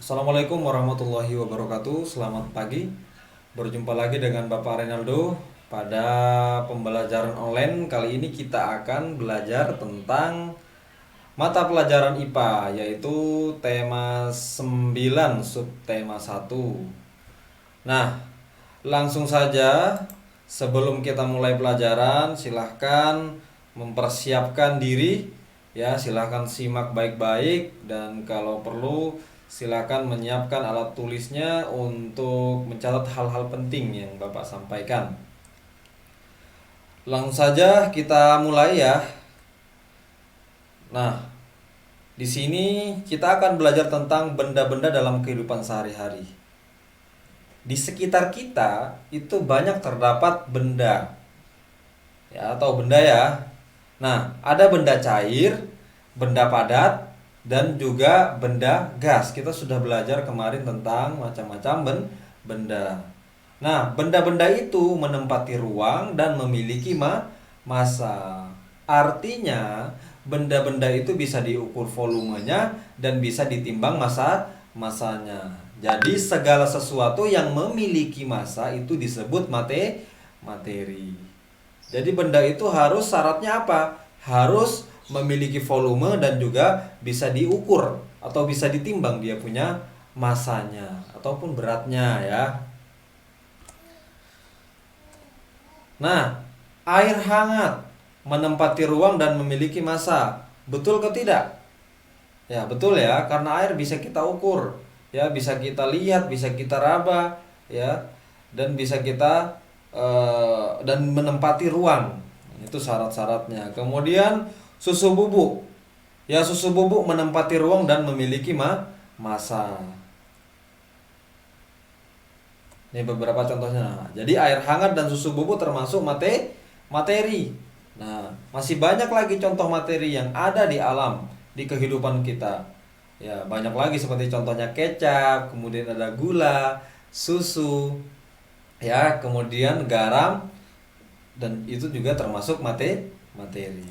Assalamualaikum warahmatullahi wabarakatuh. Selamat pagi. Berjumpa lagi dengan Bapak Renaldo pada pembelajaran online. Kali ini kita akan belajar tentang mata pelajaran IPA, yaitu tema 9 subtema 1. Nah, langsung saja sebelum kita mulai pelajaran, silahkan mempersiapkan diri ya, silahkan simak baik-baik dan kalau perlu silahkan menyiapkan alat tulisnya untuk mencatat hal-hal penting yang Bapak sampaikan. Langsung saja kita mulai ya. Nah, di sini kita akan belajar tentang benda-benda dalam kehidupan sehari-hari. Di sekitar kita itu banyak terdapat benda ya, atau benda ya. Nah, ada benda cair, benda padat, dan juga benda gas. Kita sudah belajar kemarin tentang macam-macam benda. Nah, benda-benda itu menempati ruang dan memiliki massa. Artinya, benda-benda itu bisa diukur volumenya dan bisa ditimbang masanya. Jadi, segala sesuatu yang memiliki massa itu disebut materi. Jadi benda itu harus syaratnya apa? Harus memiliki volume dan juga bisa diukur atau bisa ditimbang dia punya masanya ataupun beratnya ya. Nah, air hangat menempati ruang dan memiliki massa. Betul ke tidak? Ya, betul ya, karena air bisa kita ukur, ya, bisa kita lihat, bisa kita raba, ya, dan bisa kita dan menempati ruang. Itu syarat-syaratnya. Kemudian susu bubuk. Ya, susu bubuk menempati ruang dan memiliki massa. Ini beberapa contohnya. Jadi air hangat dan susu bubuk termasuk materi. Nah, masih banyak lagi contoh materi yang ada di alam, di kehidupan kita. Ya, banyak lagi seperti contohnya kecap, kemudian ada gula, susu, ya, kemudian garam, dan itu juga termasuk materi.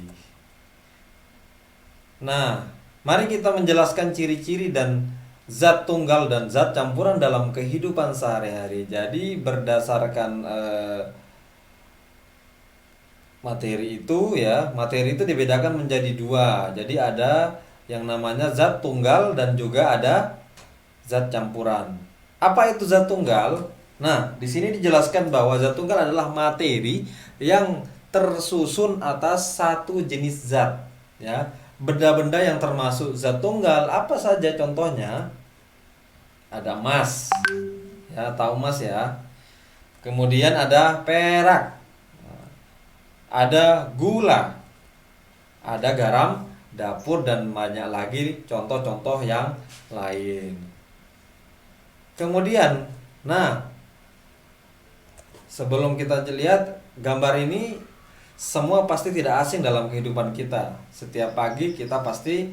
Nah, mari kita menjelaskan ciri-ciri dan zat tunggal dan zat campuran dalam kehidupan sehari-hari. Jadi berdasarkan materi itu dibedakan menjadi dua. Jadi ada yang namanya zat tunggal dan juga ada zat campuran. Apa itu zat tunggal? Nah, di sini dijelaskan bahwa zat tunggal adalah materi yang tersusun atas satu jenis zat, ya. Benda-benda yang termasuk zat tunggal apa saja contohnya? Ada emas. Ya, tahu emas ya. Kemudian ada perak. Ada gula. Ada garam dapur dan banyak lagi contoh-contoh yang lain. Kemudian, nah, sebelum kita lihat gambar ini, semua pasti tidak asing dalam kehidupan kita. Setiap pagi kita pasti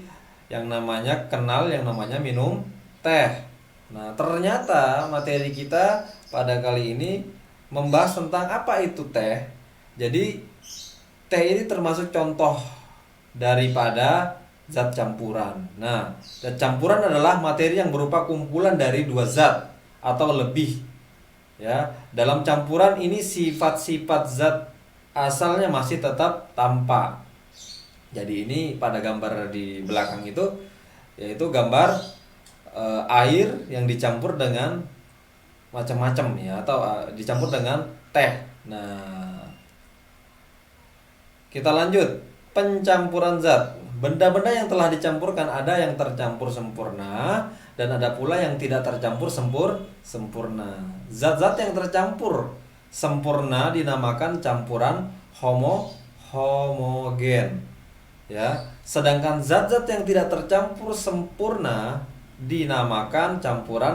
yang namanya kenal yang namanya minum teh. Nah, ternyata materi kita pada kali ini membahas tentang apa itu teh. Jadi, teh ini termasuk contoh daripada zat campuran. Nah, zat campuran adalah materi yang berupa kumpulan dari dua zat atau lebih. Ya, dalam campuran ini sifat-sifat zat asalnya masih tetap tampak. Jadi ini pada gambar di belakang itu yaitu gambar air yang dicampur dengan macam-macam ya, atau dicampur dengan teh. Nah, kita lanjut. Pencampuran zat. Benda-benda yang telah dicampurkan ada yang tercampur sempurna dan ada pula yang tidak tercampur sempurna. Zat-zat yang tercampur sempurna dinamakan campuran homogen. Ya, sedangkan zat-zat yang tidak tercampur sempurna dinamakan campuran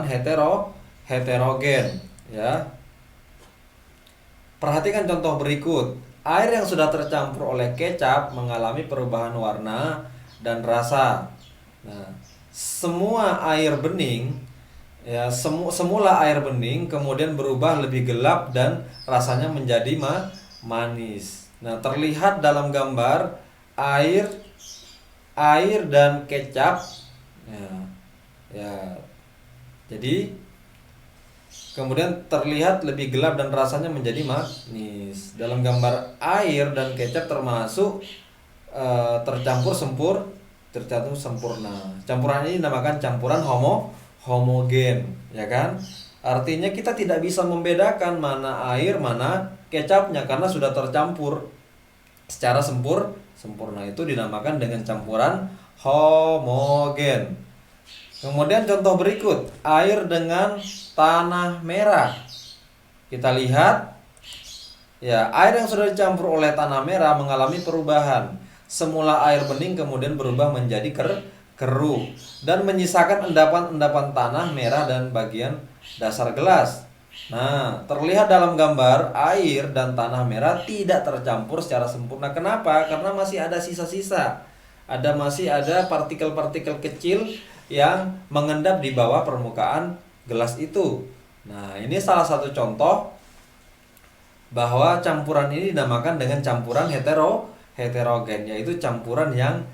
heterogen. Ya. Perhatikan contoh berikut. Air yang sudah tercampur oleh kecap mengalami perubahan warna dan rasa. Nah, semua air bening ya, semula air bening kemudian berubah lebih gelap dan rasanya menjadi manis. Nah, terlihat dalam gambar air dan kecap ya, ya Jadi kemudian terlihat lebih gelap dan rasanya menjadi manis. Dalam gambar, air dan kecap termasuk tercampur sempurna. Campuran ini dinamakan campuran homogen, ya kan? Artinya kita tidak bisa membedakan mana air, mana kecapnya karena sudah tercampur secara sempurna. Itu dinamakan dengan campuran homogen. Kemudian contoh berikut, air dengan tanah merah. Kita lihat, ya, air yang sudah dicampur oleh tanah merah mengalami perubahan. Semula air bening kemudian berubah menjadi keruh dan menyisakan endapan-endapan tanah merah dan bagian dasar gelas. Nah, terlihat dalam gambar air dan tanah merah tidak tercampur secara sempurna. Kenapa? Karena masih ada sisa-sisa. Masih ada partikel-partikel kecil yang mengendap di bawah permukaan gelas itu. Nah, ini salah satu contoh bahwa campuran ini dinamakan dengan campuran heterogen, yaitu campuran yang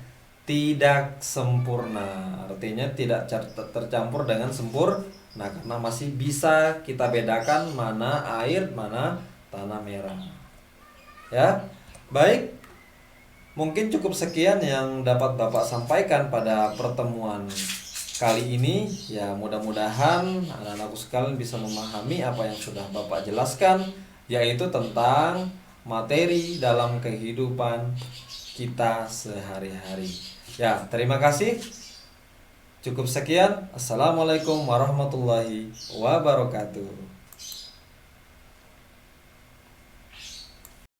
tidak sempurna. Artinya tidak tercampur dengan sempurna karena masih bisa kita bedakan mana air, mana tanah merah. Ya. Baik. Mungkin cukup sekian yang dapat Bapak sampaikan pada pertemuan kali ini. Ya, mudah-mudahan anak-anakku sekalian bisa memahami apa yang sudah Bapak jelaskan, yaitu tentang materi dalam kehidupan kita sehari-hari. Ya, terima kasih. Cukup sekian. Assalamualaikum warahmatullahi wabarakatuh.